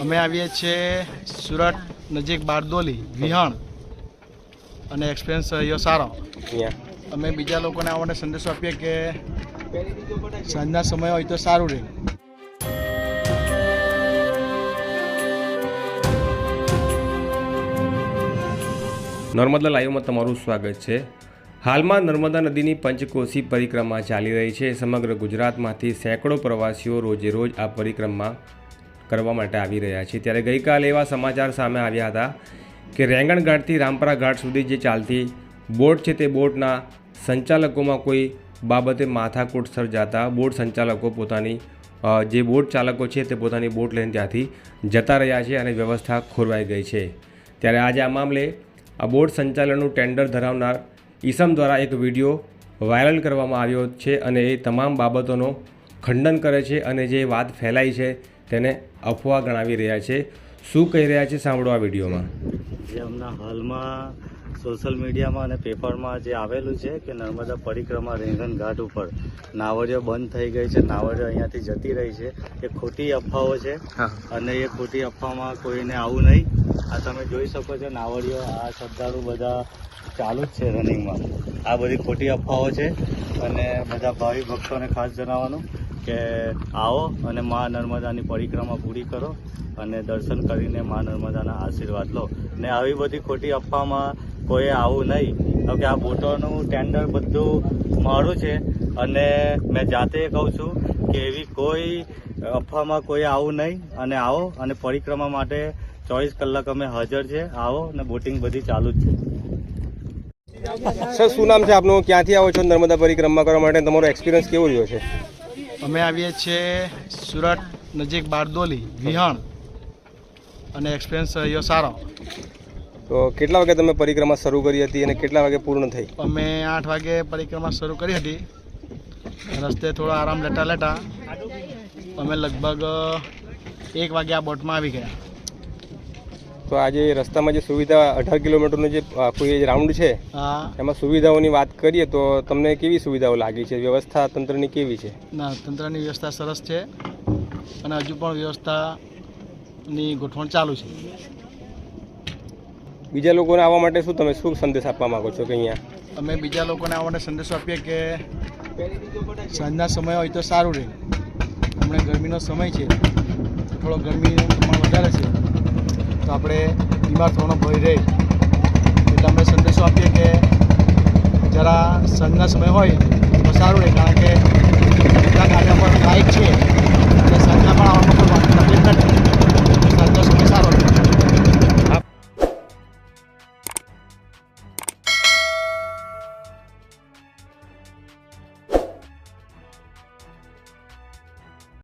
અમે આવીએ છીએ સુરત નજીક બારડોલી વિહાણ અને એક્સપિરિયન્સ રહ્યો સારો. અમે બીજા લોકોને આ માટે સંદેશો આપીએ કે સાંજના સમય હોય તો સારું રહે. નર્મદા લાઈવમાં તમારું સ્વાગત છે. હાલમાં નર્મદા નદીની પંચકોશી પરિક્રમા ચાલી રહી છે. સમગ્ર ગુજરાતમાંથી સેંકડો પ્રવાસીઓ રોજે રોજ આ પરિક્રમા કરવા માટે આવી રહ્યા છે. ત્યારે ગઈકાલે એવા સમાચાર સામે આવ્યા હતા કે રેંગણ ઘાટથી રામપરા ઘાટ સુધી જે ચાલતી બોટ છે તે બોટના સંચાલકોમાં કોઈ બાબતે માથાકૂટ સર્જાતા બોટ સંચાલકો પોતાની જે બોટ ચાલકો છે તે પોતાની બોટ લઈને ત્યાંથી જતા રહ્યા છે અને વ્યવસ્થા ખોરવાઈ ગઈ છે. ત્યારે આજે આ મામલે આ બોટ સંચાલનનું ટેન્ડર ધરાવનાર ઈસમ દ્વારા એક વિડીયો વાયરલ કરવામાં આવ્યો છે અને એ તમામ બાબતોનો ખંડન કરે છે અને જે વાત ફેલાઈ છે તેને અફવા ગણાવી રહ્યા છે. શું કહી રહ્યા છે સાંભળો આ વિડીયોમાં. જે હમણાં હાલમાં સોશિયલ મીડિયામાં અને પેપરમાં જે આવેલું છે કે નર્મદા પરિક્રમા રેંગણ ઘાટ ઉપર નાવડીઓ બંધ થઈ ગઈ છે, નાવડીઓ અહીંયાથી જતી રહી છે, એ ખોટી અફવાઓ છે અને એ ખોટી અફવામાં કોઈને આવું નહીં. આ તમે જોઈ શકો છો નાવડીઓ આ શ્રદ્ધાળુ બધા ચાલુ જ છે રનિંગમાં. આ બધી ખોટી અફવાઓ છે અને બધા ભાવિ ભક્તોને ખાસ જણાવવાનું કે આવો અને મા નર્મદાની પરિક્રમા પૂરી કરો અને દર્શન કરીને મા નર્મદાના આશીર્વાદ લો. ને આવી બધી ખોટી અફવામાં કોઈ આવું નહીં, કેમ કે આ બોટોનું ટેન્ડર બધું મારું છે અને મેં જાતે કહું છું કે એવી કોઈ અફવામાં કોઈ આવું નહીં. અને આવો અને પરિક્રમા માટે 24 કલાક અમે હાજર છે. આવો અને બોટિંગ બધી ચાલુ જ છે. સર, શું નામ છે આપનું? ક્યાંથી આવો છો નર્મદા પરિક્રમા કરવા માટે? તમારો એક્સપિરિયન્સ કેવો રહ્યો છે? અમે આવીએ છીએ સુરત નજીક બારડોલી વિહાણ અને એક્સપિરિયન્સ રહ્યો સારો. તો કેટલા વાગે તમે પરિક્રમા શરૂ કરી હતી અને કેટલા વાગે પૂર્ણ થઈ? અમે 8 વાગે પરિક્રમા શરૂ કરી હતી. રસ્તે થોડો આરામ લેતા અમે લગભગ 1 વાગે આ બોટમાં આવી ગયા. તો આજે રસ્તામાં જે સુવિધા 18 કિલોમીટરનો જે આખું એ રાઉન્ડ છે એમાં સુવિધાઓની વાત કરીએ તો તમને કેવી સુવિધાઓ લાગી છે? વ્યવસ્થા તંત્રની કેવી છે? ના, તંત્રની વ્યવસ્થા સરસ છે અને હજુ પણ વ્યવસ્થાની ગોઠવણ ચાલુ છે. બીજા લોકોને આવવા માટે તમે શું સંદેશ આપવા માંગો છો? કે અહીંયા અમે બીજા લોકોને આવવા માટે સંદેશો આપીએ કે સાંજના સમય હોય તો સારું રહે. હમણાં ગરમીનો સમય છે, થોડો ગરમીનું પ્રમાણ વધારે છે તો આપણે બીમાર થવાનો ભય રહે. એટલે અમે સંદેશો આપીએ કે જરા સાંજના સમય હોય તો સારું રહે, કારણ કે કેટલાક આના પર બાઇક છે અને સાંજના પણ આવવામાં કોઈ વાંધો